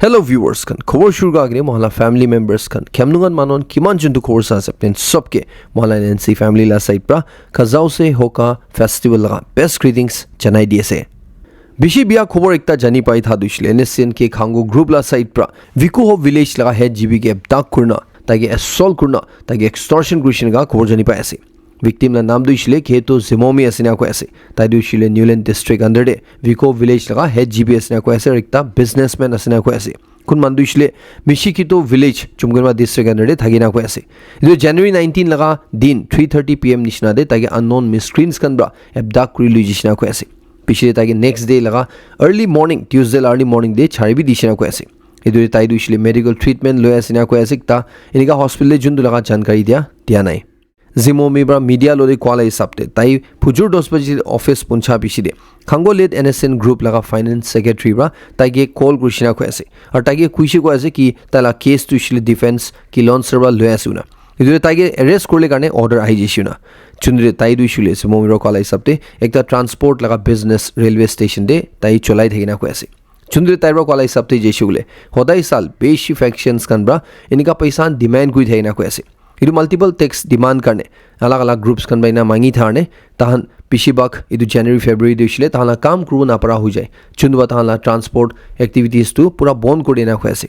Hello viewers kan khobor shuru ga agre mohla family members kan kemnungan manon kiman juntu khobor sa sapten sobke mohla NC family la side pra khazau se hoka festival la best greetings janai diase bishi bia khobor ekta jani pai tha dushile NSN ke khango group la side pra Vikuho village la head GB ke dak kurna tage assault kurna tage extortion grishin ga khobor jani pai ase victim la naam dushile ke to Zimomi asina ko ase tai dushile Newland district under de Vikuho village la head GB asina ko ase ekta businessman asina ko ase kun mandushile Mishikito village chumgirma district under de thagina ko ase idu January 19 laga din 3:30 pm nishna de tage unknown miscreants kan bra abduct kuri lujishna ko ase pichile tage next day laga early morning Tuesday early morning de chari bi dishna ko ase idu tai dushile medical treatment lo asina ko ase ta inika hospital jundu laga jankari dia nai Zimomi bra media lori kwala hisapte tai Phujur Dosbaji office puncha bishide Khango led NSN group laga finance secretary bra taige call grishina ko ase aur taige kuishi ko ase ki tala case to shile defense ki loan server lo asuna idure taige arrest korle karne order ahi jishuna chundre tai du shile Zimomi ro kwala hisapte ekta transport laga business railway station de tai cholai thegina ko ase chundre tai ro kwala hisapte jeshule hodai sal beshi factions kan bra inika paisa demand koi thegina ko ase idu multiple tax demand karne alag groups kan baina mangi tharne tahan pishibak idu January February dishile tahala kam kru na para hu jai chundwa tahala transport activities tu pura bond kori na khwase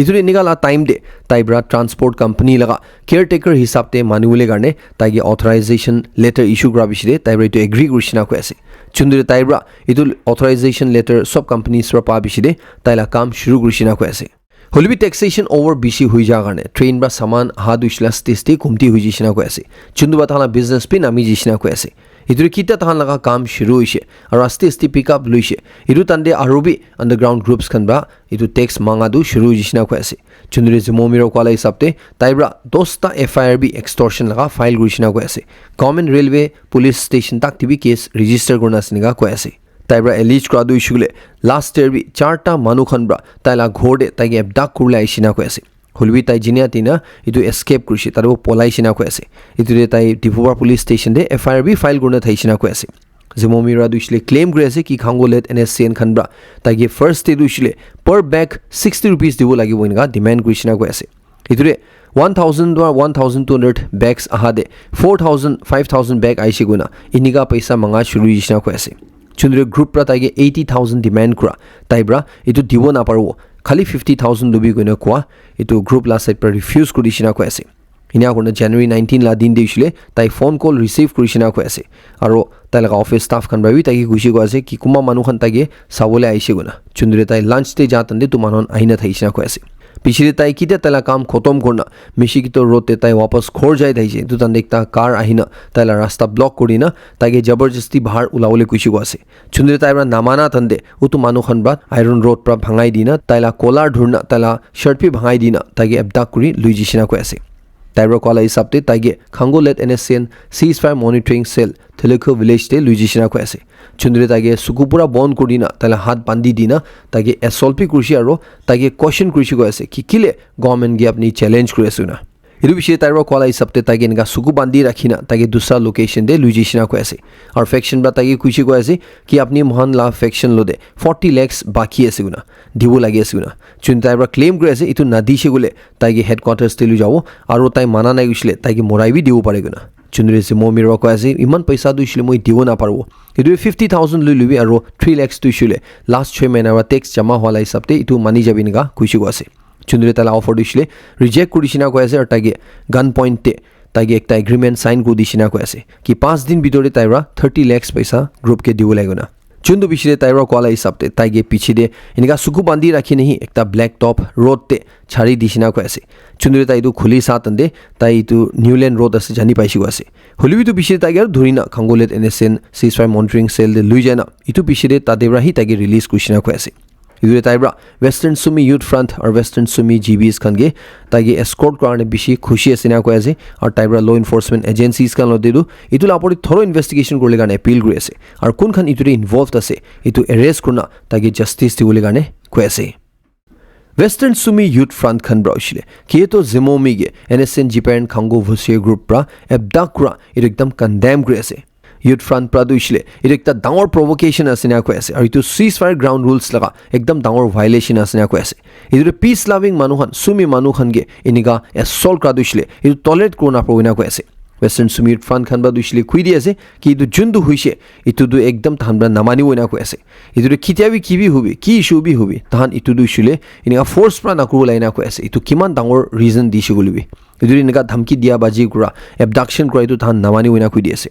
idure nigala time de taibra transport company laga caretaker hisabte manuele garne taige authorization letter issue gra bishide taibra to agree kurishina khwase chundure taibra idu authorization letter sub companies ra pa bishide taila kam shuru kurishina khwase Holibi taxation over bishi hui jagane train ba saman hadushla stesti kumti hui jishna ko ase chundu bathala business pin ami jishna ko ase idure kita tahan laga kam shuru hoise aru aste pick up luise idu tande arubi underground groups kan ba idu tax manga du shuru jishna ko ase chundure Zimomi ro kwala hisapte taibra dosta FIRB extortion laga file gurishna ko ase government railway police station tak tv case register gorna siniga ko ase taibra elite kradu ishule last year bi charta manu khanbra taila ghode taige abduct kurla ishina ko ase hulbi tai jinia tina idu escape kurishi taro polai shina ko ase idu tai Dibrugarh police station de FIRB file gurna thaishina ko ase Zimomi ra dushile claim kuri ase ki Khangolet NSCN khanbra taige first day dushile per bag 60 rupees dibo lagibo inga demand kurishina ko ase idure 1000 or 1200 bags ahade 4000 5000 bag aishiguna iniga paisa manga shuru jishna ko ase chundre group pra taige 80000 demand kura taibra itu dibo na parwo khali 50000 lubi goina kwa itu group la side pra refuse kurishina ko ase inia korna January 19 la din deishile tai phone call receive kurishina ko ase aro tai laga office staff kan babi taigi gushi ko ase ki kuma manu khan taige sabole aise guna chundre tai lunch te jatande tu manon aina thaishina ko ase पिछले ताई किते तला काम खत्म करना मिशिकितो रोते ताई वापस खोर जाय थाइसे तु तन देखता कार आहिना ताला रास्ता ब्लॉक करिना तागे जबरदस्ती बाहर उलावले कुछि गसे चुंद्रे ताइबरा नामाना तंदे उतु मानु खनबा आयरन रोड प्रा भांगाई दिना ताला कोलार ढुरना ताला शर्ट पे भांगाई दिना तागे अबदा कुरी लुइजिसिना को आसे ताइबरा Cola हिसाबते Tage Khangolet NSCN ceasefire monitoring cell Thilekho village te lujishina ko ase chundre tage sukupura bond kodina tala hat bandi dina tage assault pi kurshi aro tage question kurshi ko ase ki kile government ge apni challenge kuri asuna idu bishe tairo kola hisapte tage inga suku bandi rakhina tage dusra location de lujishina ko ase aur faction ba tage kushi ko ase ki apni mohan la faction lo de 40 lakhs baki ase guna dibo lagi ase guna chun tairo claim kuri ase itu nadi she gole tage headquarters te lu jabo aro tai mana nai usle tage morai bi dibo pare guna chundre Zimomi ro ko ase iman paisa du ishile moi dibo na parbo idu 50000 lu lubi aro 3 lakhs tu ishile last 6 mahina ra tax jama hola hisapte itu mani jabinga kushi ko ase chundre tala offer dishile reject kurishina ko ase tage gun point te tage ekta agreement sign ko dishina ko ase ki 5 din bidore taira 30 lakhs paisa group ke dibo lagona chundu bishire taira kola hisapte tage pichide inika suku bandi rakhi nahi ekta black top road te chari dishina ko ase chundre tai du khuli satande tai tu Newland road ase jani paisi ko ase holibi tu bishire tage dhurina Khangolet NSCN ceasefire monitoring cell de lui jana itu bishire tadebra hi tage release kushina ko ase idure taibra Western Sumi Youth Front or Western Sumi GBs kange tage escort karne bishi khushi asina ko ase aur taibra law enforcement agencies kan lo dedu itu la apori thorough investigation korle karne appeal kuri ase aur kun khan iture involved ase itu arrest kurna tage justice dibole karne ko ase Western Sumi Youth Front khan braushile ki to Zimomi ge NSCN Japan Khango Vusie group pra abduct kura itu ekdam condemn kuri ase youth front pra duishle etu ekta dangor provocation asina ko ase aru etu ceasefire ground rules laga ekdam dangor violation asina ko ase etu peace loving manuhan sumi manuhan ge iniga assault kra duishle etu tolerate korna proina ko ase western sumi youth front khan ba duishle kui di ase ki etu jundu huise etu du ekdam thanbra namani oina ko ase etu kitiabi kibi hubi ki issue bi hubi tahan etu duishle iniga force pra nakuru laina ko ase etu kiman dangor reason dishi gulibi etu iniga dhamki dia baji kura abduction kura etu than namani oina kui di ase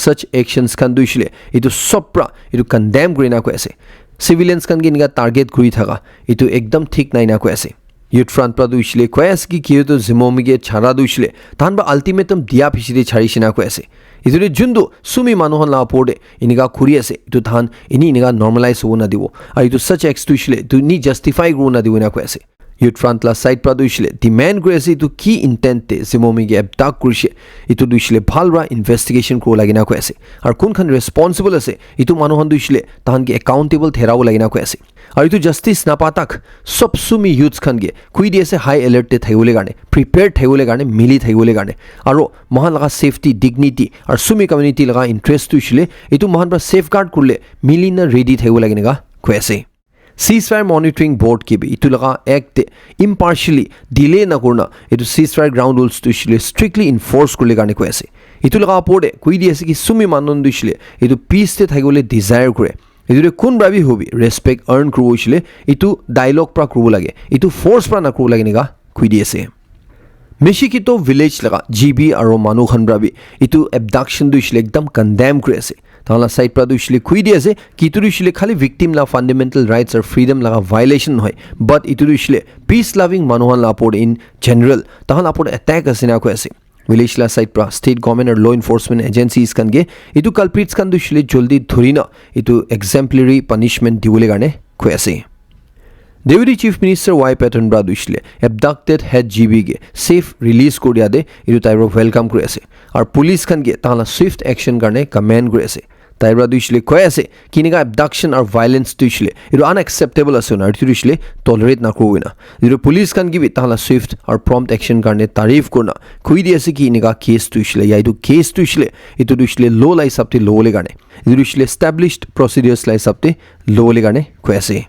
such actions kan duishle etu sopra etu condemn kurina ko ase civilians kan ginga target kuri thaga etu ekdam thik naina ko ase youth front pra duishle koyas ki kiyo to zimomige chara duishle tan ba ultimatum dia phishide chari sina ko ase etu jundu sumi manuhon la porde iniga khuri ase etu than iniga normalize hona dibo ai etu such acts duishle tu ni justify gona dibo na ko ase youth front la side pra duishle demand kore ase etu ki intent te zimomige abduct kurise etu duishle bhalra investigation ko lagina ko ase ar kun khan responsible ase etu manuhon duishle tahan ge accountable therao lagina ko ase aru etu justice na patak sob sumi youths khan ge kui di ase high alert te thaiole garne prepared thaiole garne mili thaiole garne aru mahan laga safety dignity ar sumi community laga interest duishle etu mahan pra safeguard kurle mili na ready thaiole lagina ga ko ase ceasefire monitoring board ke bhi itu laga act impartially delay na korna etu ceasefire ground rules to strictly enforce kurle garne ko ase itu laga porde kui di ase ki sumi manon duishle etu peace te thagole desire kore etu kun brabi hobi respect earn kru hoisle etu dialogue pra kru lage etu force pra na kru lage niga kui di ase Meshikito village laga GB aro manu khan brabi etu abduction duishle ekdam condemn kure ase tala side pra duishle kui di ase ki tu duishle khali victim la fundamental rights or freedom laga violation hoy but itu duishle peace loving manuhan la pod in general tahan apod attack asina ko ase village la side pra state government or law enforcement agencies kan ge itu culprits kan duishle joldi dhurina itu exemplary punishment diwole garne ko ase Deputy Chief Minister Y. Patten Bra duishle abducted head GB ge safe release kodia de itu tyro welcome kore ase ar police khan ge tala swift action garne command kore ase tyro duishle koi ase kiniga abduction or violence duishle itu unacceptable ase na itu duishle tolerate na korina itu police khan ge tala swift or prompt action garne tarif korna koi di ase kiniga case duishle ya itu case duishle itu duishle law lai sabte law le garne itu duishle established procedures lai sabte law le garne koi ase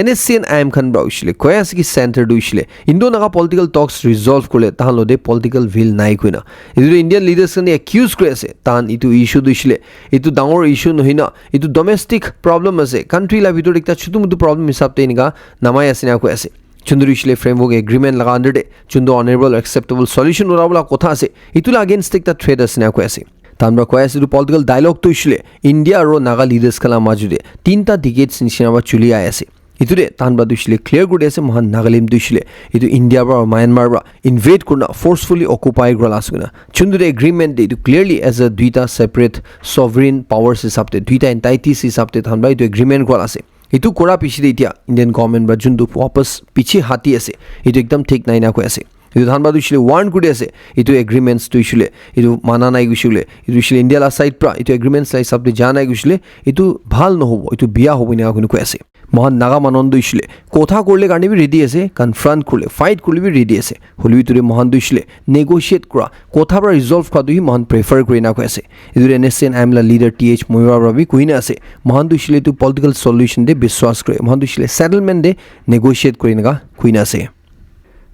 NSC and IM khan braushle koyas ki center duishle indo naga political talks resolve kole tahalo de political will nai kuina idu Indian leaders kan accuse kore ase tan itu issue duishle itu dangor issue nohina itu domestic problem ase country la bitor ekta chutu mutu problem hisab te niga namai asina ko ase chundurishle framework agreement laga under de chundo honorable acceptable solution urabla kotha ase itula against ekta threat asina ko ase Tanbra koyas itu political dialogue tuishle India aro naga leaders kala majude tinta decades nishina ba chuli ayase Iture tanba duishle clear good ase mohan Nagalim duishle itu India ba Myanmar ba invade kurna forcefully occupy grala asuna chundure agreement de itu clearly as a duita separate sovereign powers hisabte duita entities hisabte tanba itu agreement grala ase itu kora pichide itia Indian government ba jundu wapas piche hati ase itu ekdam thik naina ko ase itu tanba duishle warn kudi ase itu agreements duishle itu mana nai gushule itu duishle India la side pra itu agreements lai sabte jana gushule itu bhal no hobo itu biya hobo ni agunu ko ase mohan naga manon duishle kotha korle garne bi ready ase confront korle fight korle bi ready ase holbi ture mohan duishle negotiate kora kotha ba resolve kra dui mohan prefer korina ko ase idure NSN amla leader TH Moira rabi kuina ase mohan duishle tu political solution de biswas kore mohan duishle settlement de negotiate korina ga kuina ase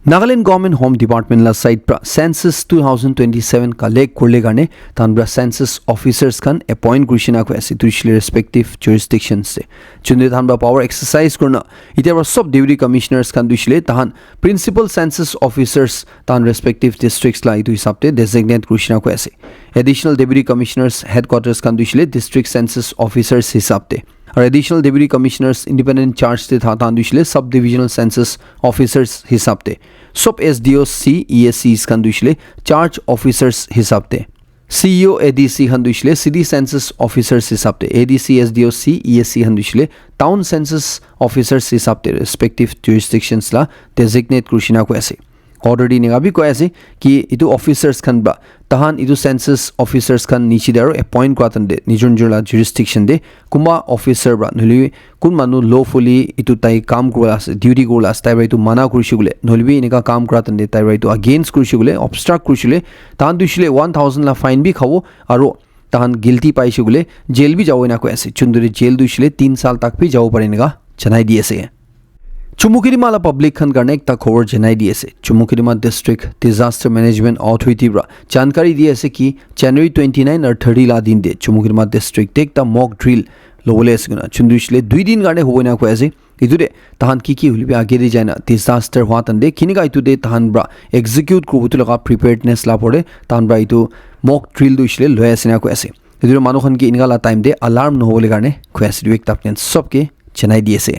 Nagaland Government Home Department la side pra census 2027 collect korle garne tanbra census officers kan appoint kurishina ko ase tuishle respective jurisdictions se chunde tanbra power exercise korna itiara sob deputy commissioners kan duishle tahan principal census officers tan respective districts la itu hisabte designate kurishina ko ase additional deputy commissioners headquarters kan duishle district census officers hisabte Our additional deputy commissioners independent charge te thatan duishle subdivisional census officers hisabte sub SDOs C ESCs kan duishle charge officers hisabte CEO ADC han duishle city census officers hisabte ADC SDOs C ESC han duishle town census officers hisabte respective jurisdictions la designate kurishina ko ase already ninga bi ko ase ki itu officers khan ba tahan itu census officers khan nichi daro appoint kwatan de nijun jula jurisdiction de kuma officer ba noli kun manu lawfully itu tai kam kula duty kula tai right to mana kurishigule nolbi inika kam kwatan de tai right to against kurishigule obstruct kurishile tan duishile 1000 la fine bi khawo aro tahan guilty paise gule jail bi jabo na ko ase chundure jail duisile 3 साल tak bi jabo parenga janai di ase Chumukirima public khan karne ekta khobor janai di ase Chumukirima district disaster management authority ra jankari di ase ki January 29 or 30 la din de Chumukirima district ekta mock drill lobole ase guna chundusile 2 din karne hoboina ko ase idude tahan ki hulibi age di jaina disaster hwa tande kiniga itude tahan bra execute kobutu laga preparedness la pore tahan bra itu mock drill duisile loy asina ko ase idude manu khan ki ingala time de alarm no hobole karne ko ase du ekta apne sobke janai di ase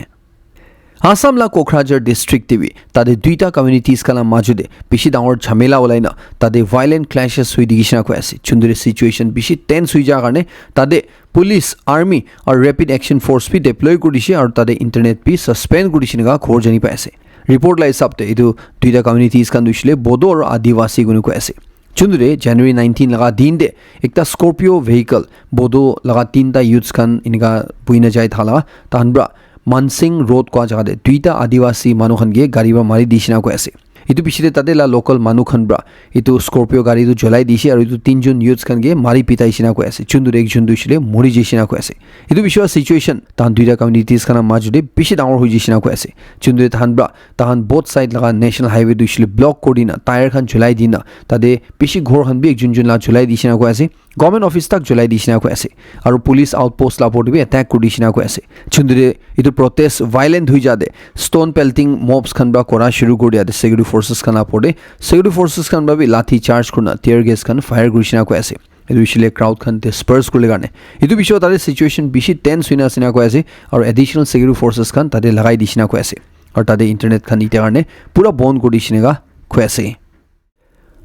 Assam la Kokrajhar district TV tade duita communities kala majude bishi dangor jhamela olaina tade violent clashes hui digishna ko ase chundure situation bishi tense hui ja karne tade police army or rapid action force bi deploy kudise aru tade internet bi suspend kudishina ga khor jani pa ase report la hisab te idu duita communities kan dushile bodo aru adivasi gunu ko ase chundure January 19 laga din de ekta Scorpio vehicle bodo laga tinta youths kan inga buina jai thala tanbra Mansing road ko jaga de duita adivasi manu khan ge gari ba mari dishina ko ase itu pichide tade la local manu khan bra itu Scorpio gari du jolai dishi aru itu tinjon youths khan ge mari pitaishina ko ase chundur ekjon duishile mori jishina ko ase itu bishwa situation tan duita communities kana majude bishi dangor hui jishina ko ase chundur tan bra tan both side laga national highway duishile block kodina tire khan jolai dina tade bishi ghor khan bi ekjon jon la jolai dishina ko ase government office tak jolai dishina ko ase aru police outpost la port bi attack kudishina ko ase chundure itu protest violent hui jade stone pelting mobs khan ba kora shuru kori ade security forces khan apode security forces khan ba bi lathi charge kurna tear gas khan fire kurishina ko ase edu shile crowd khan disperse kule garne edu bisho tare situation bishi tense hoina asina ko ase aru additional security forces khan tade lagai dishina ko ase aru tade internet khan ite garne pura bond kodishina ga ko ase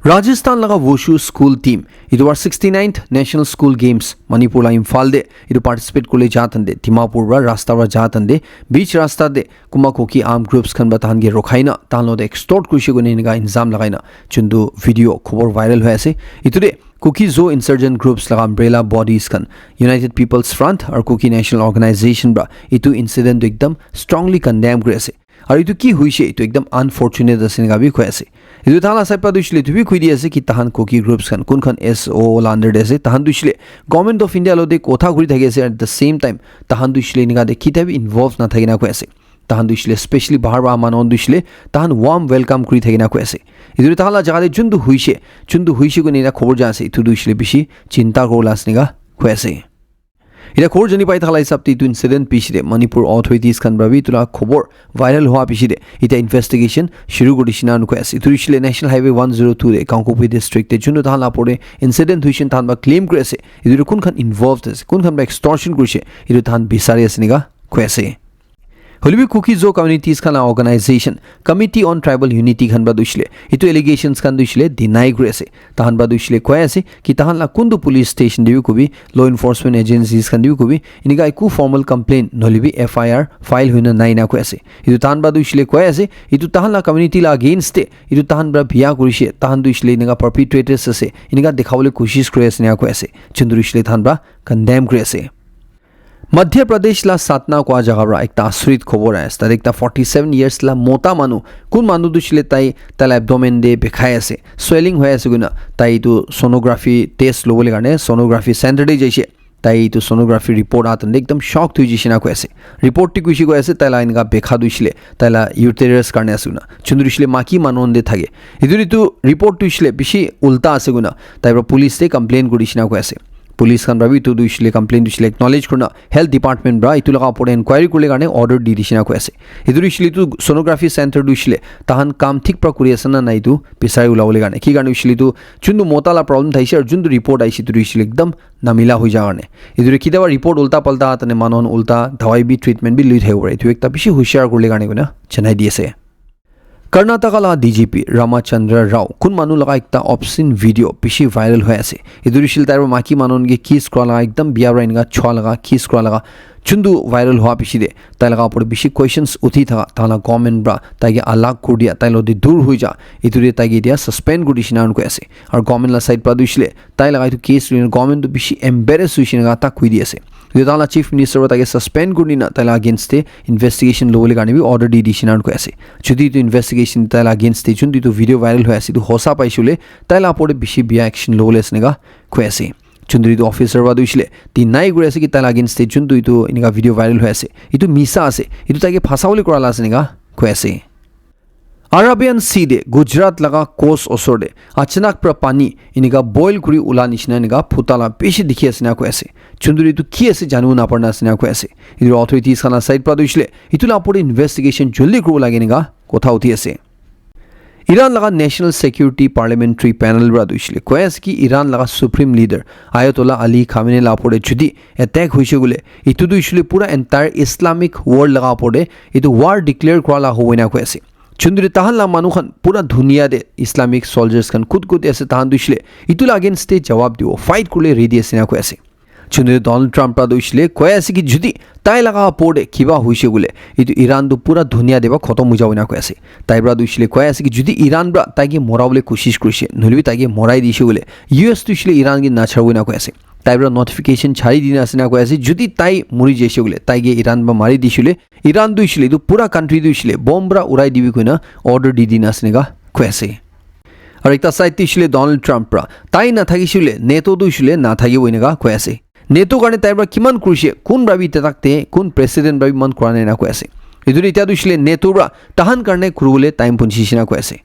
Rajasthan laga Wushu school team idu war 69th National School Games Manipur la Imphal de idu participate kule jatande Dimapur ra rasta ra jatande beach rasta de kuma koki armed groups khan batan ge rokhaina tanlo de extort kushi gone inga injam lagaina chundu video khobor viral hoy ase itude Kuki zo insurgent groups laga umbrella bodies khan United People's Front or Kuki National Organization bra itu incident ekdam strongly condemn kore ase aru itu ki hoise itu ekdam unfortunate ase ga bi khoi ase idu thala saipa dushile tu bi khoi di ase ki tahan Kuki groups khan kun khan SO lander ase tahan dushile government of India lo de kotha guri thage ase at the same time tahan dushile niga de kita bi involved na thagina ko ase tahan dushile especially bahar ba manon dushile tahan warm welcome kuri thagina ko ase idu thala jaga de chundu hoise ko nina khobor ja ase itu dushile bishi chinta kolas niga ko ase ida khor jani pai thala hisab te itu incident pishide Manipur authorities khan brabi tula khobor viral hoa pishide ita investigation shuru godishina nu ko ase itu shile National Highway 102 re Kangkopi district te chunu thala pore incident huishin than ba claim kore ase itu kun khan involved ase kun khan ba extortion kurise itu than bisari ase niga ko ase Holibi Kuki zo communities kana organization Committee on Tribal Unity khan ba dushile itu allegations khan dushile deny kore ase tahan ba dushile ko ase ki tahan la kundu police station dibi kubi law enforcement agencies khan dibi kubi iniga iku formal complaint nolibi FIR file huina naina ko ase itu tahan ba dushile ko ase itu tahan la community la against itu tahan bra bia kurise tahan dushile iniga perpetrators ase iniga dekhawle koshish kore ase nia ko ase chundurishile tahan ba condemn kore ase Madhya Pradesh la Satna ko jagabra ekta asrit khobor ase ta ekta 47 years la mota manu kun manu dushile tai tal abdomen de bekhai ase swelling hoy ase guna tai tu sonography test lobole garne sonography center de jaise tai tu sonography report atan ekdam shock thui jishina ko ase report ti kushi ko ase tai la inga bekha dushile tai la uterus karne ase guna chundurishile maki manon de thage iduri tu report tuishile bishi ulta ase guna tai pro police te complain kurishina ko ase Police khan brabi tu duishile complain duishile acknowledge kurna health department bra itu laga pore inquiry kule garne order di dishina ko ase idurishile tu sonography center duishile tahan kam thik pra kuri asana nai tu pisai ulawole garne ki garne uishile tu chundu mota la problem thaise ar jundu report aisi tu duishile ekdam namila hoi ja garne idure ki dawa report ulta palta atane manon ulta dawai bi treatment bi lui thai itu ekta bishi hushar kule garne guna chanai di ase Karnataka la DGP Ramachandra Rao kun manu laga ekta obscene video bishi viral hoy ase idurishil tar maki manon ge kiss kra laga ekdam biya rain ga chwa laga kiss kra laga chundu viral hoa pishi de tai laga por bishi questions uthi tha tala comment bra tai ge alag kudia tai lo di dur hui ja ituri tai ge dia suspend gudishina ko ase ar government la side pra dushile tai laga itu case government du bishi embarrass huishina ga ta kui di ase Yudala Chief Minister wa tage suspend gudina tai la against the investigation lobole garne bi order di dishina ko ase chudi to investigation tai la against the chundi to video viral hoy ase tu hosa paisule tai la pore bishi bia action lobole asne ga ko ase যোনটো এইটো officer বা দিছিলে তিনাই কৰি আছে কি তাৰ against যোনটো এইটো এনেকা ভিডিঅ' ভাইৰেল হৈ আছে এইটো মিছা আছে এইটো তাকে ফাঁচাবলৈ কৰা আছে এনেকা কৈ আছে আৰাবিয়ান সি দে গুজৰাট লগা কোচ ওচৰতে আচানক পৰা পানী এনেকা বইল কৰি ওলা নিচিনা এনেকা ফুটালা বেছি দেখি আছে না কৈ আছে যোনটো এইটো কি আছে জানিব নাপাৰা আছে না কৈ আছে এইটো অথৰিটিজ খানা চাইড পৰা দিছিলে এইটো লাপৰে ইনভেষ্টিগেশ্যন জলদি কৰিব লাগে এনেকা কথা উঠি আছে ইৰাণ লগা নেশ্যনেল ছিকিউৰিটি পাৰ্লিমেণ্টাৰী পেনেল পৰা দিছিলে কৈ আছে কি ইৰাণ লগা supreme leader Ayatollah Ali Khamenei লাপৰে যদি এটেক হৈছে গ'লে এইটো দিছিলে পুৰা এণ্টায়াৰ ইছলামিক ৱৰ্ল্ড লগা ওপৰতে এইটো ৱাৰ ডিক্লেয়াৰ কৰা হ'ব না কৈ আছে যোনটো তাহান মানুহখন পুৰা ধুনীয়া দে ইছলামিক চলজাৰ্ছ খান কুট আছে তাহান দিছিলে ইটোৰ এগেইনষ্টে জবাব দিব ফাইট কৰিলে ৰেডি আছে না কৈ আছে যোনটো ডনাল্ড ট্ৰাম্প পৰা দিছিলে কৈ আছে কি যদি তাই লগা ওপৰতে কিবা হৈছে বোলে এইটো ইৰাণটো পুৰা ধুনীয়া দেবা খতম হৈ যাব না কৈ আছে তাই পৰা দিছিলে কৈ আছে কি যদি ইৰাণ পৰা তাইকে মৰাবলৈ কোচিছ কৰিছে নহ'লে তাইকে মৰাই দিছে বোলে ইউএছ দিছিলে ইৰাণকে নাচাৰিব না কৈ আছে তাই পৰা নটিফিকেশ্যন ছাৰি দিনা আছে না কৈ আছে যদি তাই মৰি যাইছে বোলে তাইকে ইৰাণ বা মাৰি দিছিলে ইৰাণ দিছিলে এইটো পুৰা কাণ্ট্ৰি দিছিলে বম পৰা উৰাই দিবি কৈ না অৰ্ডাৰ দি দিনা আছে নেকা কৈ আছে আৰু এটা চাইড দিছিলে ডনাল্ড ট্ৰাম্প পৰা তাই নাথাকিছিলে নেটো দিছিলে নাথাকিব এনেকা কৈ আছে নেটো কাৰণে তাইৰ পৰা কিমান কৰিছে কোন ভাবি তাকতে কোন প্ৰেচিডেণ্ট ভাবি মন কৰা নাই না কৈ আছে এইটো এতিয়া দিছিলে নেটোৰ পৰা তাহান কাৰণে কৰিবলৈ টাইম পঞ্চিছে না কৈ আছে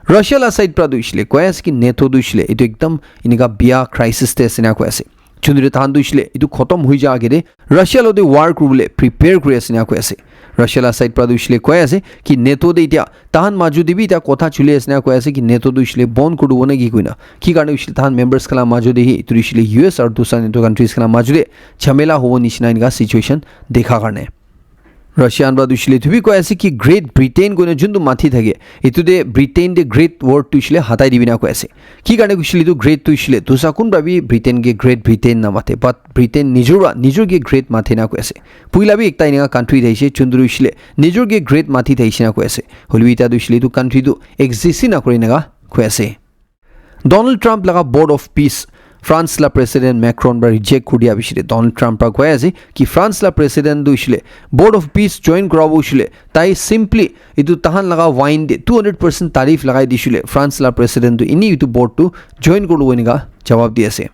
ৰাছিয়ালা সাইড পৰা দিছিলে কৈ আছে কি নেটো দিছিলে এইটো একদম এনেকা বিয়া ক্ৰাইচিছতে আছে না কৈ আছে যোনটো তাহান দিছিলে এইটো খতম হৈ যোৱাৰ আগতে ৰাছিয়ালতে ৱাৰ কৰিবলৈ প্ৰিপেয়াৰ কৰি আছে না কৈ আছে ৰাছিয়ালা সাইড পৰা দিছিলে কৈ আছে কি নেটোতে এতিয়া তাহান মাজু দিবি এতিয়া কথা চলি আছে না কৈ আছে কি নেটো দিছিলে বন্ধ কৰি দিব নে কি কৈ না কি কাৰণে দিছিলে তাহান মেম্বাৰ্ছ খালা মাজু দেহি এইটো দিছিলে ইউএছ আৰু দুসৰা নেটো কাণ্ট্ৰিজ খালা মাজুৰে ঝামেলা হ'ব নিচিনা এনেকা চিচুৱেশ্যন দেখা কাৰণে ৰাছিয়ান বা দিছিলে তুমি কৈ আছে কি গ্ৰেট ব্ৰিটেইন কৈ যোনটো মাথি থাকে এইটোতে ব্ৰিটেইন দে গ্ৰেট ৱৰ্ড দিছিলে হাতাই দিবি না কৈ আছে কি কাৰণে কৈছিলে এইটো গ্ৰেট দিছিলে দুসা কোন ভাবি ব্ৰিটেইনকে গ্ৰেট ব্ৰিটেইন নামাতে বাট ব্ৰিটেইন নিজৰকে গ্ৰেট মাথে না কৈ আছে পুইলাবি একটা এনেকা কাণ্ট্ৰি থাকিছে যোনটো দিছিলে নিজৰকে গ্ৰেট মাথি থাকিছে না কৈ আছে হ'লেও এতিয়া দিছিলে এইটো কাণ্ট্ৰিটো এক্সিষ্টেই নকৰে এনেকা কৈ আছে ডনাল্ড ট্ৰাম্প লগা বৰ্ড অফ পিছ ফ্ৰান্স লা প্ৰেচিডেণ্ট মেক্ৰন বা ৰিজেক্ট কৰি দিয়া বিছিলে ডনাল্ড ট্ৰাম্পক কৈ আছে কি ফ্ৰান্স লা প্ৰেচিডেণ্ট দিছিলে বৰ্ড অফ পিছ জইন কৰাব হৈছিলে তাই চিম্পলি এইটো তাহান লগা ৱাইন দে 200% তাৰিফ লগাই দিছিলে ফ্ৰান্স লা প্ৰেচিডেণ্টটো এনেই এইটো বৰ্ডটো জইন কৰিব এনেকা জবাব দি আছে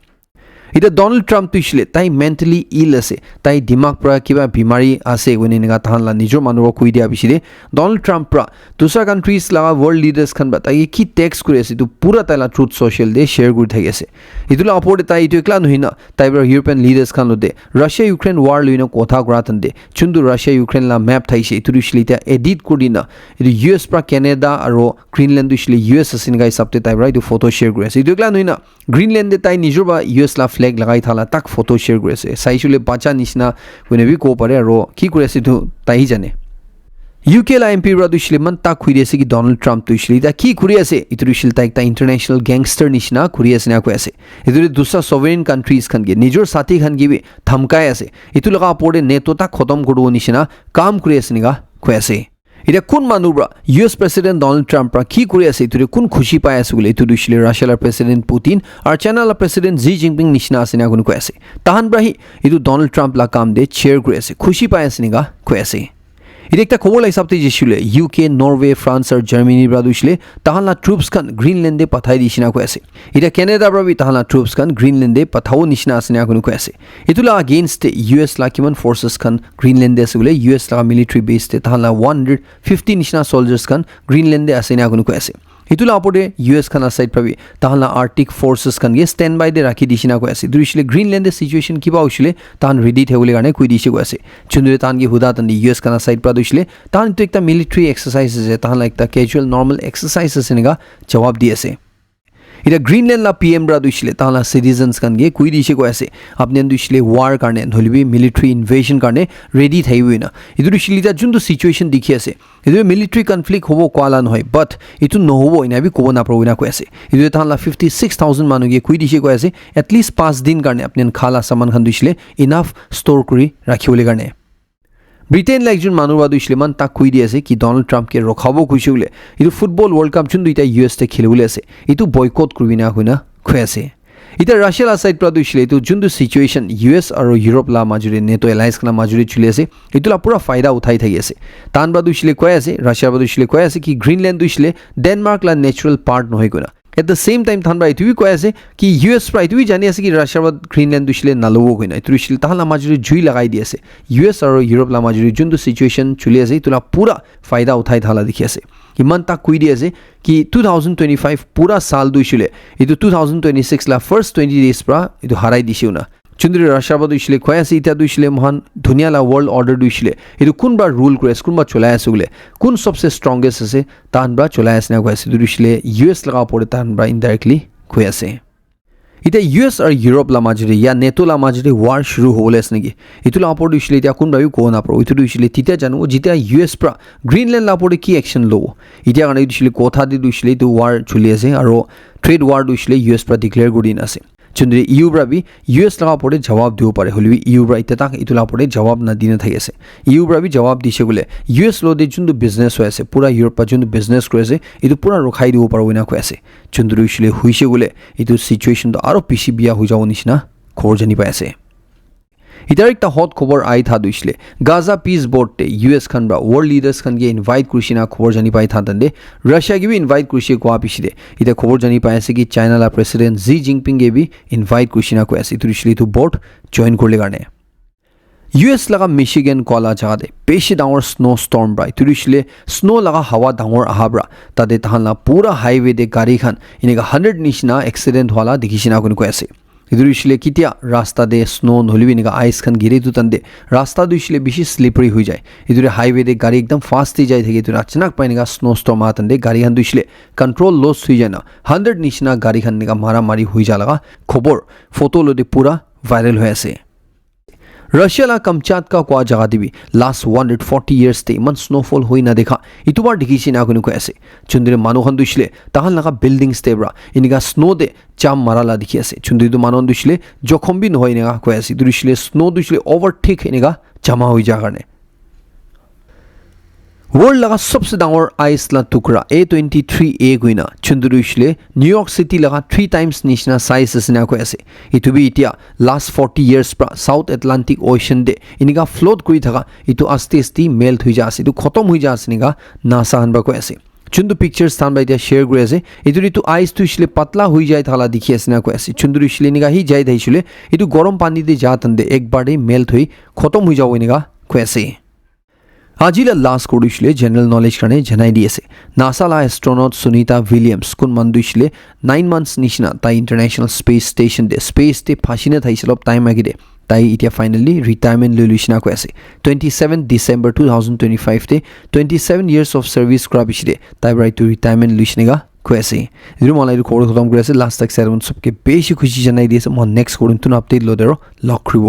এতিয়া ডনাল্ড ট্ৰাম্প দিছিলে তাই মেণ্টেলি ইল আছে তাই দিমাগ পৰা কিবা বেমাৰী আছে কৈ এনেকা তাহানলা নিজৰ মানুহক কৈ দিয়া বিছিলে ডনাল্ড ট্ৰাম্প পৰা দুসৰা কাণ্ট্ৰিজ লগা ৱৰ্ল্ড লিডাৰ্ছ খান বা তাই কি টেক্স কৰি আছে এইটো পুৰা তাইলা ট্ৰুথ ছ'চিয়েল দে শ্বেয়াৰ কৰি থাকি আছে এইটোলা ওপৰতে তাই এইটো একলা নহয় না তাই পৰা ইউৰোপিয়ান লিডাৰ্ছ খান লতে ৰাছিয়া ইউক্ৰেইন ৱাৰ লৈ কথা কৰা তেন্তে যোনটো ৰাছিয়া ইউক্ৰেইন লা মেপ থাকিছে এইটো দিছিলে এতিয়া এডিট কৰি না এইটো ইউএছ পৰা কেনেডা আৰু গ্ৰীণলেণ্ড দিছিলে ইউএছ আছে এনেকা হিচাপতে তাই পৰা এইটো ফটো শ্বেয়াৰ কৰি আছে এইটো একলা নহয় না গ্ৰীণলেণ্ডে তাই নিজৰ বা ইউএছ লা ফ্লেগ লগাই থালা তাক ফটো শ্বেয়াৰ কৰি আছে চাইছিলে বাচ্চা নিচিনা কোনে বি ক'ব পাৰে আৰু কি কৰি আছে এইটো তাই জানে ইউকে লা এমপি পৰা দিছিলে ইমান তাক ঘূৰি আছে কি ডনাল্ড ট্ৰাম্প দিছিলে এতিয়া কি ঘূৰি আছে এইটো দিছিলে তাইক এটা ইণ্টাৰনেশ্যনেল গেংষ্টাৰ নিচিনা ঘূৰি আছে না কৈ আছে এইটো দুসৰা ছভেৰেইন কাণ্ট্ৰিজ খানকে নিজৰ ছাথী খানকে বি ধমকাই আছে এইটো লগা ওপৰতে নেটো তাক খতম কৰিব নিচিনা কাম কৰি আছে নেকা কৈ আছে এতিয়া কোন মানুহ পৰা ইউএছ প্ৰেচিডেণ্ট ডনাল্ড ট্ৰাম্প পৰা কি কৰি আছে এইটোৰে কোন খুচি পাই আছে বোলে এইটো দিছিলে ৰাছিয়াৰ প্ৰেচিডেণ্ট পুটিন আৰু চাইনাৰ প্ৰেচিডেণ্ট জি জিনপিং নিচিনা আছে না কোন কৈ আছে তাহান পৰা এইটো ডনাল্ড ট্ৰাম্প লা কাম দে শ্বেয়াৰ কৰি আছে খুচি পাই আছে নেকা কৈ আছে এটা একটা খবৰ হিসাবতে দিছিলে ইউকে নৰৱে ফ্ৰান্স আৰু জাৰ্মানীৰ পৰা দিছিলে তাহালা ট্ৰুপছ খান গ্ৰীণলেণ্ডে পঠাই দিছিনা কৈ আছে এটা কেনেডাৰ পৰা তাহালা ট্ৰুপছ খান গ্ৰীণলেণ্ডে পঠাও নিচিনা আছে না কোন কৈ আছে এতুলা এগেইনষ্ট ইউএছ লা কিমান ফৰ্চেছ খান গ্ৰীণলেণ্ডে আছে বোলে ইউএছ লা মিলিটাৰী বেসতে তাহালা 150 নিচিনা সোলজাৰ্ছ খান গ্ৰীণলেণ্ডে আছে না কোন কৈ আছে এতুলা ওপৰতে ইউএছ খান সাইড পাবি তাহালা আৰ্টিক ফৰ্চেছ খান গে ষ্টেণ্ড বাই দে ৰাখি দিছিনা কৈ আছে দুইছিলে গ্ৰীণলেণ্ডে সিচুৱেশ্যন কিবা হৈছিলে তাহান ৰেডি থাকিবলৈ কাৰণে কৈ দিছে কৈ আছে চুন্দৰে তাহানকে হুদা তান ইউএছ খান সাইড পৰা দিছিলে তাহান তো একটা মিলিটাৰী এক্সাৰসাইজ আছে তাহান একটা ক্যাজুয়াল নৰ্মাল এক্সাৰসাইজ আছে নেগা জবাব দি আছে এটা গ্ৰীণলেণ্ড লা পিএম পৰা দিছিলে তাহালা সিটিজেন্স খান গে কৈ দিছে কৈ আছে আপনি দিছিলে ওয়াৰ কাৰণে ধলিবি মিলিটাৰী ইনভেশন কাৰণে ৰেডি থাকিবই না এটো দিছিলে এটা যোনটো সিচুৱেশ্যন দেখি আছে এটো মিলিটাৰী কনফ্লিক্ট হ'ব কোৱালা নহয় বাট এটো নহব ইনাবি ক'ব নাপাব না কৈ আছে এটো তাহালা 56000 মানুহকে কৈ দিছে কৈ আছে এটলিষ্ট 5 দিন কাৰণে আপনি খালা সামান খান দিছিলে ইনাফ ষ্ট'ৰ কৰি ৰাখিবলৈ কাৰণে ব্ৰিটেইন একজন মানুহ বা দিছিলে মান তাক কৈ দি আছে কি ডনাল্ড ট্ৰাম্পকে ৰখাব কৈছে বোলে এইটো ফুটবল ৱৰ্ল্ড কাপ যোনটো এতিয়া ইউএছতে খেলিবলৈ আছে এইটো বয়কট কৰিবি না হয় না কৈ আছে এতিয়া ৰাছিয়াৰ সাইড পৰা দিছিলে এইটো যোনটো সিচুৱেশ্যন ইউএছ আৰু ইউৰোপ লা মাজুৰে নেটো এলায়েন্স খানা মাজুৰে চলি আছে এইটো লা পুৰা ফায়দা উঠাই থাকি আছে তান বা দিছিলে কৈ আছে ৰাছিয়াৰ বা দিছিলে কৈ আছে কি গ্ৰীণলেণ্ড দিছিলে ডেনমাৰ্ক লা নেচাৰেল পাৰ্ট নহয় কোনা এট দ্য সেম টাইম তাহান এইটো কৈ আছে কি US পৰা এইটো জানি আছে কি ৰাছিয়াৰ পৰা গ্ৰীণলেণ্ড দিছিলে নালব হৈ নাই তুলিছিলে তাহান মাজুৰি জুই লগাই দি আছে US আৰু ইউৰোপ মাজুৰি যোনটো সিচুৱেশ্যন চলি আছে তোলা পুৰা ফায়দা উঠাই থালা দেখি আছে ইমান তাক কৈ দি আছে কি 2025 পুৰা সাল দুইছিলে এইটো 2026 লা ফাৰ্স্ট 20 ডেজ পৰা এইটো হাৰাই দিছেও না চুন্দৰী ৰাছিয়াৰ পৰা দুইছিলে কৈ আছে ইটা দুইছিলে মহান ধুনীয়া লা ৱৰ্ল্ড অৰ্ডাৰ দুইছিলে এইটো কোনবা ৰুল কৰি আছে কোনবা চলাই আছে বোলে কোন সবচে ষ্ট্ৰংগেষ্ট আছে তাহান বা চলাই আছে না কৈ আছে দুইছিলে US লগা পৰে তাহান বা ইনডাইৰেক্টলি কৈ আছে ইটা US আৰু ইউৰোপ লা মাজুৰি ইয়া নেটো লা মাজুৰি war শুৰু হ'লে আছে নেকি ইটো লা পৰ দুইছিলে ইটা কোন ভাবি কোন আপৰ ইটো দুইছিলে তিতিয়া জানো যেতিয়া US পৰা গ্ৰীণলেণ্ড লা পৰে কি একচন লব ইতিয়া কাৰণে দুইছিলে কথা দি দুইছিলে ইটো war চলি আছে আৰু ট্ৰেড war দুইছিলে US পৰা ডিক্লেয়াৰ কৰি আছে চুন্দৰী ইউ ব্ৰাবি US লগা পৰে জবাব দিব পাৰে হলিবি ইউ ব্ৰা ইটা তাক ইটো লা পৰে জবাব না দিনে থাকি আছে ইউ ব্ৰাবি জবাব দিছে বোলে US লো দি যোনটো বিজনেছ হৈ আছে পুৰা ইউৰোপ পৰা যোনটো বিজনেছ কৰি আছে ইটো পুৰা ৰখাই দিব পাৰো না কৈ আছে চুন্দৰী উছিলে হৈছে বোলে ইটো সিচুৱেশ্যনটো আৰু পিছি বিয়া হৈ যাব নিচিনা খবৰ জানি পাই আছে ইটাৰ একটা হট খবৰ আই থা দুইছিলে গাজা পিস বোৰ্ডতে US খান বা ওয়াৰ্ল্ড লিডাৰ্স খান গে ইনভাইট কৰিছিনা খবৰ জানি পাই থান্দে ৰাছিয়া গে ইনভাইট কৰিছে কোৱা পিছিলে ইটা খবৰ জানি পাই আছে কি চাইনা লা প্ৰেসিডেন্ট জি জিনপিং গে বি ইনভাইট কৰিছিনা কৈ আছে তুৰিছিলে তো বোৰ্ড জয়েন কৰিলে কাৰণে US লগা মিচিগান কলা জাগাতে বেছি ডাঙৰ স্নো ষ্টৰ্ম ব্ৰাই তুৰিছিলে স্নো লগা হাৱা ডাঙৰ আহাব্ৰা তাতে তাহানলা পুৰা হাইৱে দে গাড়ী খান ইনেকা 100 নিচিনা এক্সিডেন্ট হোৱালা দেখিছিনা কোন কৈ আছে ইদুৰিছিলে কিতিয়া ৰাস্তা দে স্নো নলিবি নিকা আইস খান গিৰি তুতান্দে ৰাস্তা দুইছিলে বেছি স্লিপাৰি হৈ যায় ইদুৰে হাইৱে দে গাড়ী একদম ফাষ্ট যায় থাকে ইদুৰে আচানক পাই নিকা স্নো ষ্টৰ্ম আতন্দে গাড়ী খান দুইছিলে কন্ট্ৰোল লস হৈ যায় না 100 নিচিনা গাড়ী খান নিকা মাৰা মাৰি হৈ যা লগা খবৰ ফটো লদে পুৰা ভাইৰেল হৈ আছে ৰাছিয়া লা কামচাটকা কোৱা জাগা দিবি লাষ্ট 140 ইয়াৰ্স তে ইমান স্নোফল হৈ না দেখা ইতুবাৰ দেখিছি না কোন কৈ আছে চুন্দৰী মানুহন দুইছিলে তাহাল লগা বিল্ডিংছ তেব্ৰা ইনিকা স্নো দে চাম মাৰালা দেখি আছে চুন্দৰী তো মানুহন দুইছিলে জখম বি নহয় নেগা কৈ আছে দুইছিলে স্নো দুইছিলে ওভাৰটেক এনেকা জমা হৈ যা কাৰণে वर्ल्ड लगा सबसे डाঙৰ आइस ला टुकड़ा A23A गुइना चुंदुरुइसले न्यूयॉर्क सिटी लगा 3 टाइम्स निशना साइज असना को ऐसे इतु भी इतिया लास्ट 40 इयर्स प्रा साउथ एटलांटिक ओशन दे इनिका फ्लोट करि थाका इतु आस्ते आस्ते मेल्ट হৈ যাছে इतु खतम হৈ যাছে निका नासा हनबा को ऐसे चुंदु पिक्चर स्थान बाय दिया शेयर কৰি আছে ইতু আইস তো ইসলে পাতলা হৈ যায় থালা দেখি আছে না কো আছে চুন্দুरुइसले निका হি যায় দাইছিলে ইতু গরম পানি দে যাতন্দে একবারে মেল্ট হৈ খতম হৈ যাব নিকা কো আছে আজিলা লাस्ट কৰিছিলে জেনাৰেল নলেজ কাৰণে জনাই দি আছে নাসা লা এষ্ট্ৰনট সুনিতা উইলিয়ামছ কোন মান দুইছিলে 9 মান্থস নিচিনা তাই ইন্টাৰনেশ্যনেল স্পেস ষ্টেচন দে স্পেস তে ফাসিনে থাইছিল টাইম আগিদে তাই ইতিয়া ফাইনালি ৰিটায়াৰমেন্ট লৈ লৈছিনা কৈ আছে 27 ডিসেম্বৰ 2025 তে 27 ইয়াৰ্স অফ সাৰ্ভিস কৰা পিছতে তাই ৰাইট টু ৰিটায়াৰমেন্ট লৈছিনা কৈ আছে ইৰু মলাই খবৰ খতম কৰি আছে লাষ্ট তক সেৰেমনি সবকে বেছি খুশি জনাই দি আছে মই নেক্সট কৰিম তুন আপডেট লদেৰ লক্ষ্ৰিব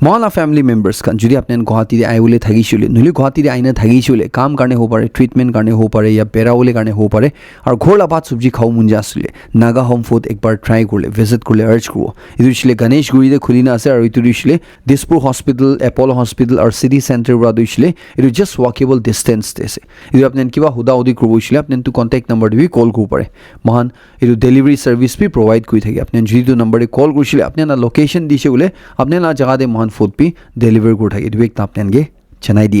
মহলা ফ্যামিলি মেম্বাৰ্স খান যদি আপনাৰ গুৱাহাটীতে আইবলে থাকিছিলে নহলে গুৱাহাটীতে আইনা থাকিছিলে কাম কাৰণে হ'ব পাৰে ট্ৰিটমেন্ট কাৰণে হ'ব পাৰে या বেৰাৱলে কাৰণে হ'ব পাৰে আৰু ঘৰলা ভাত সবজি খাও মন যাছিলে নাগা হোম ফুড একবাৰ ট্ৰাই কৰিলে ভিজিট কৰিলে আৰ্জ কৰিব ইদুছিলে গণেশ গুৰিতে খুলিনা আছে আৰু ইদুছিলে দিছপুৰ হস্পিটেল এপল হস্পিটেল আৰু সিটি সেন্টাৰ পৰা দুইছিলে ইদু জাস্ট ওয়াকেবল ডিসটেন্স আছে ইদু আপনাৰ কিবা হুদা উদি কৰিছিলে আপনাৰ তো কন্টাক্ট নাম্বাৰ দি কল কৰিব পাৰে মহান ইদু ডেলিভাৰি সাৰ্ভিস বি প্ৰোভাইড কৰি থাকে আপনাৰ যদি তো নম্বৰে কল কৰিছিলে আপনার না লোকেশন দিছে বলে আপনার না জায়গা দে ফুড भी डिलीवर कर थी एक आपने चेन्नई दी